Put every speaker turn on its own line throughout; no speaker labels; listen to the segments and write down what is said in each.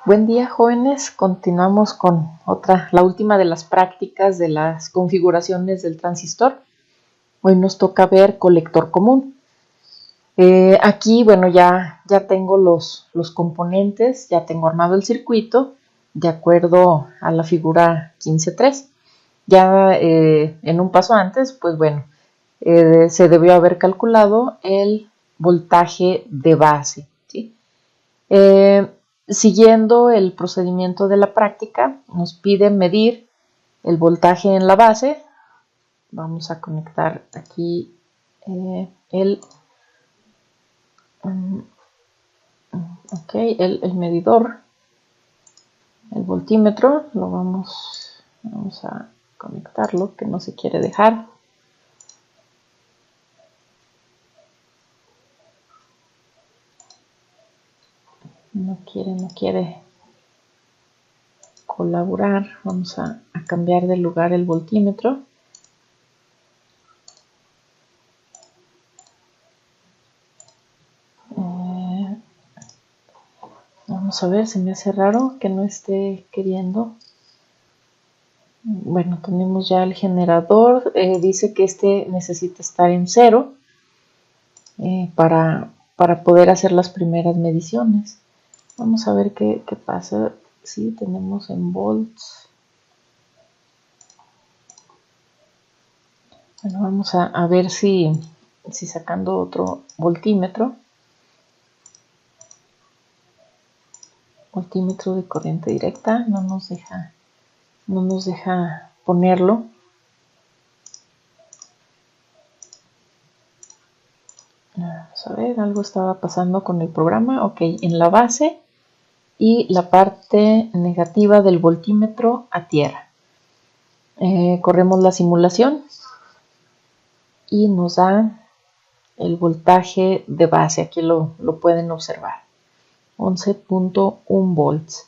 Buen día, jóvenes. Continuamos con la última de las prácticas de las configuraciones del transistor. Hoy nos toca ver colector común. Aquí, bueno, ya tengo los componentes, ya tengo armado el circuito de acuerdo a la figura 15.3. Ya en un paso antes, pues bueno, se debió haber calculado el voltaje de base, ¿sí? Siguiendo el procedimiento de la práctica, nos pide medir el voltaje en la base. Vamos a conectar aquí el medidor, el voltímetro. Vamos a conectarlo, que no se quiere dejar. No quiere colaborar. Vamos a cambiar de lugar el voltímetro. Vamos a ver, se me hace raro que no esté queriendo. Bueno, tenemos ya el generador. Dice que este necesita estar en 0 para poder hacer las primeras mediciones. Vamos a ver qué pasa si tenemos en volts. Bueno, vamos a ver si sacando otro voltímetro de corriente directa, no nos deja ponerlo. Vamos a ver, algo estaba pasando con el programa. Ok, en la base y la parte negativa del voltímetro a tierra. Corremos la simulación y nos da el voltaje de base. Aquí lo pueden observar, 11.1 volts.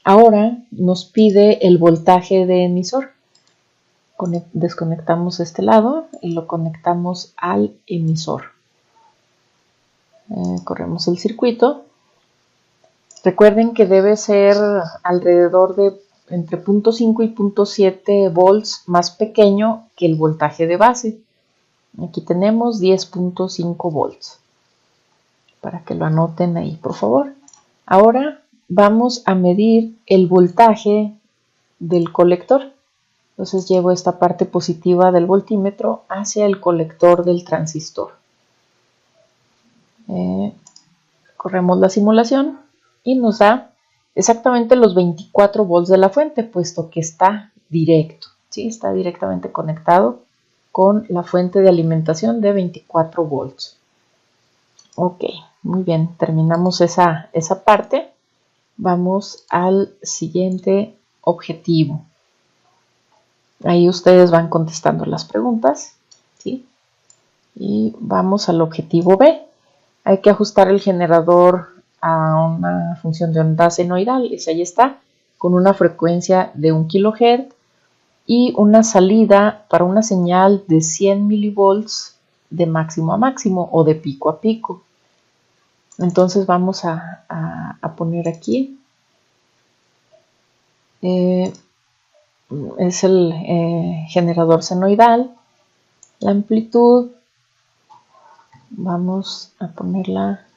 Ahora nos pide el voltaje de emisor. Desconectamos este lado y lo conectamos al emisor. Corremos el circuito. Recuerden que debe ser alrededor de entre 0.5 y 0.7 volts más pequeño que el voltaje de base. Aquí tenemos 10.5 volts. Para que lo anoten ahí, por favor. Ahora vamos a medir el voltaje del colector. Entonces llevo esta parte positiva del voltímetro hacia el colector del transistor. Corremos la simulación y nos da exactamente los 24 volts de la fuente, puesto que está directo, ¿sí? Está directamente conectado con la fuente de alimentación de 24 volts. Ok, muy bien, terminamos esa parte. Vamos al siguiente objetivo. Ahí ustedes van contestando las preguntas, ¿sí? Y vamos al objetivo B. Hay que ajustar el generador a una función de onda senoidal. Ahí está, con una frecuencia de 1 kHz y una salida para una señal de 100 milivolts de máximo a máximo o de pico a pico. Entonces vamos a poner aquí. Es el generador senoidal. La amplitud vamos a ponerla,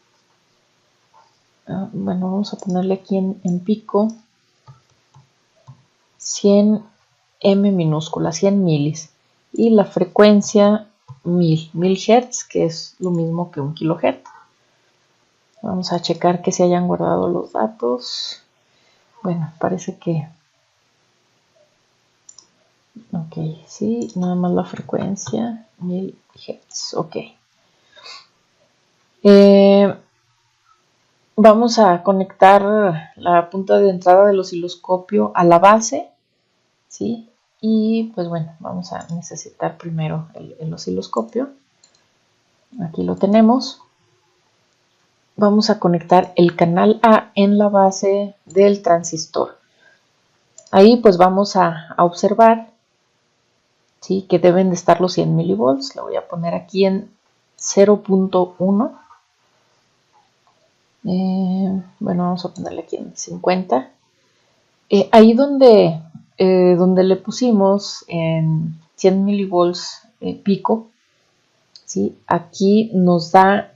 vamos a ponerle aquí en pico 100 m minúscula, 100 milis, y la frecuencia 1000 Hz, que es lo mismo que 1 kHz. Vamos a checar que se hayan guardado los datos. Bueno, parece que ok, sí, nada más la frecuencia 1000 Hz. Ok. Vamos a conectar la punta de entrada del osciloscopio a la base, ¿sí? Y pues bueno, vamos a necesitar primero el osciloscopio. Aquí lo tenemos. Vamos a conectar el canal A en la base del transistor. Ahí pues vamos a observar, ¿sí?, que deben de estar los 100 milivolts. Lo voy a poner aquí en 0.1. Bueno, vamos a ponerle aquí en 50. Ahí donde le pusimos en 100 milivolts pico, ¿sí? Aquí nos da,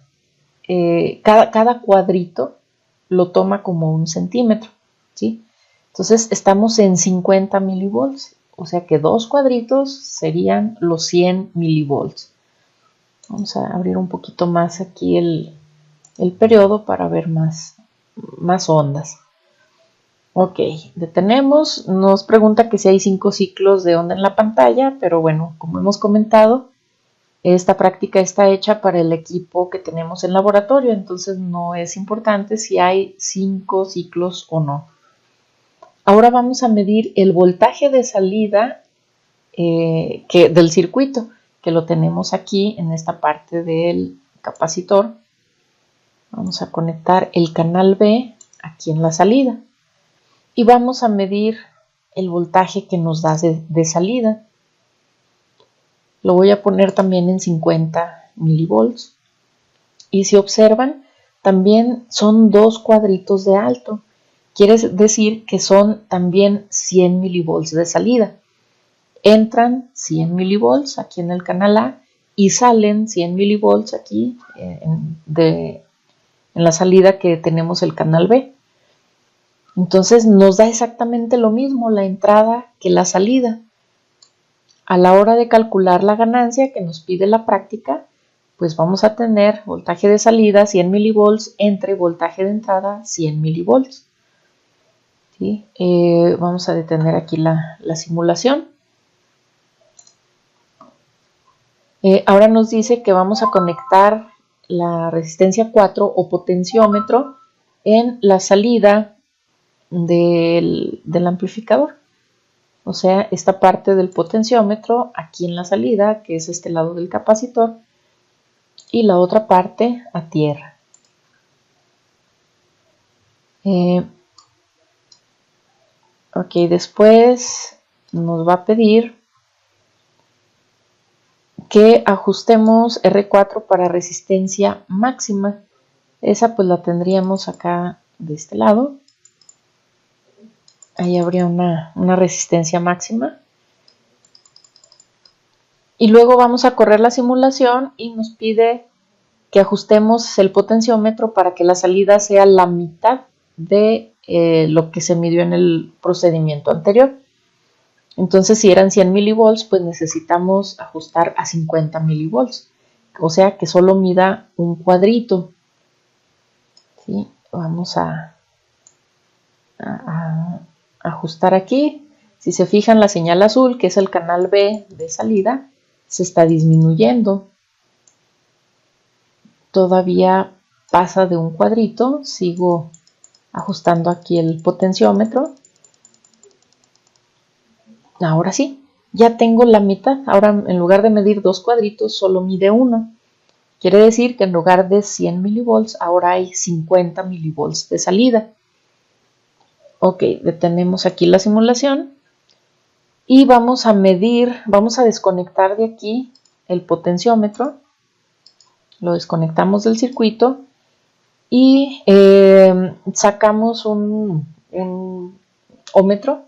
cada cuadrito lo toma como 1 centímetro, ¿sí? Entonces estamos en 50 milivolts, o sea que 2 cuadritos serían los 100 milivolts. Vamos a abrir un poquito más aquí el periodo para ver más ondas. Ok, detenemos. Nos pregunta que si hay 5 ciclos de onda en la pantalla, pero bueno, como hemos comentado, esta práctica está hecha para el equipo que tenemos en laboratorio, entonces no es importante si hay 5 ciclos o no. Ahora vamos a medir el voltaje de salida del circuito, que lo tenemos aquí en esta parte del capacitor. Vamos a conectar el canal B aquí en la salida y vamos a medir el voltaje que nos da de salida. Lo voy a poner también en 50 milivolts. Y si observan, también son 2 cuadritos de alto. Quiere decir que son también 100 milivolts de salida. Entran 100 milivolts aquí en el canal A y salen 100 milivolts aquí en la salida que tenemos el canal B. Entonces nos da exactamente lo mismo la entrada que la salida. A la hora de calcular la ganancia que nos pide la práctica, pues vamos a tener voltaje de salida 100 milivolts entre voltaje de entrada 100 milivolts. ¿Sí? Vamos a detener aquí la simulación. Ahora nos dice que vamos a conectar la resistencia 4 o potenciómetro en la salida del amplificador. O sea, esta parte del potenciómetro aquí en la salida, que es este lado del capacitor, y la otra parte a tierra. Ok, después nos va a pedir que ajustemos R4 para resistencia máxima. Esa pues la tendríamos acá de este lado. Ahí habría una resistencia máxima. Y luego vamos a correr la simulación y nos pide que ajustemos el potenciómetro para que la salida sea la mitad de lo que se midió en el procedimiento anterior. Entonces, si eran 100 milivolts, pues necesitamos ajustar a 50 milivolts. O sea, que solo mida un cuadrito. ¿Sí? Vamos a ajustar aquí. Si se fijan, la señal azul, que es el canal B de salida, se está disminuyendo. Todavía pasa de un cuadrito. Sigo ajustando aquí el potenciómetro. Ahora sí, ya tengo la mitad. Ahora, en lugar de medir 2 cuadritos, solo mide 1. Quiere decir que en lugar de 100 milivolts, ahora hay 50 milivolts de salida. Ok, detenemos aquí la simulación. Y vamos a medir, vamos a desconectar de aquí el potenciómetro. Lo desconectamos del circuito. Y sacamos un ómetro.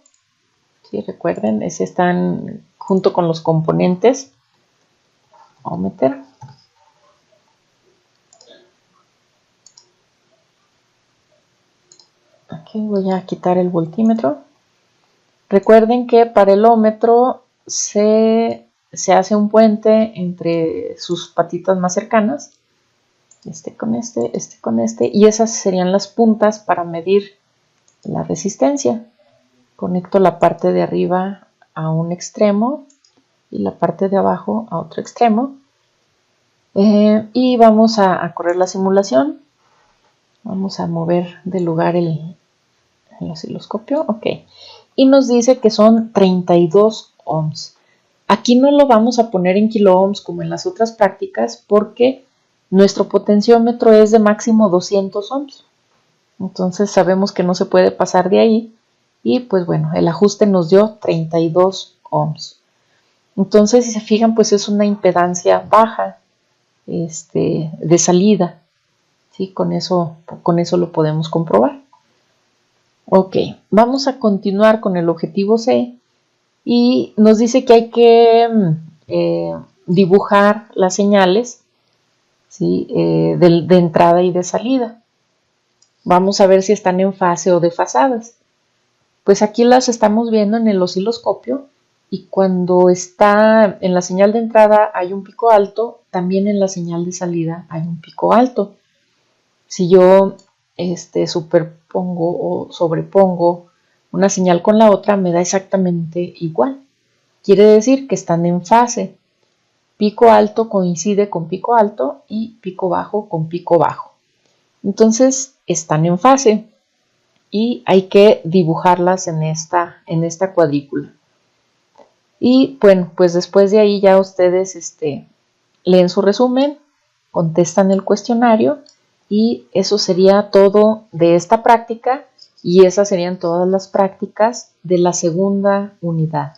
¿Sí? Recuerden, ese están junto con los componentes. Ómetro. Aquí voy a quitar el voltímetro. Recuerden que para el ómetro se hace un puente entre sus patitas más cercanas. Este con este. Y esas serían las puntas para medir la resistencia. Conecto la parte de arriba a un extremo y la parte de abajo a otro extremo. Y vamos a correr la simulación. Vamos a mover de lugar el osciloscopio. Ok. Y nos dice que son 32 ohms. Aquí no lo vamos a poner en kilo ohms como en las otras prácticas porque nuestro potenciómetro es de máximo 200 ohms. Entonces sabemos que no se puede pasar de ahí. Y pues bueno, el ajuste nos dio 32 ohms. Entonces, si se fijan, pues es una impedancia baja de salida. ¿Sí? Con eso lo podemos comprobar. Ok, vamos a continuar con el objetivo C y nos dice que hay que dibujar las señales, ¿sí? De entrada y de salida. Vamos a ver si están en fase o desfasadas. Pues aquí las estamos viendo en el osciloscopio y cuando está en la señal de entrada hay un pico alto, también en la señal de salida hay un pico alto. Si yo superpongo o sobrepongo una señal con la otra, me da exactamente igual. Quiere decir que están en fase. Pico alto coincide con pico alto y pico bajo con pico bajo. Entonces están en fase y hay que dibujarlas en esta cuadrícula. Y bueno, pues después de ahí ya ustedes leen su resumen, contestan el cuestionario y eso sería todo de esta práctica y esas serían todas las prácticas de la segunda unidad.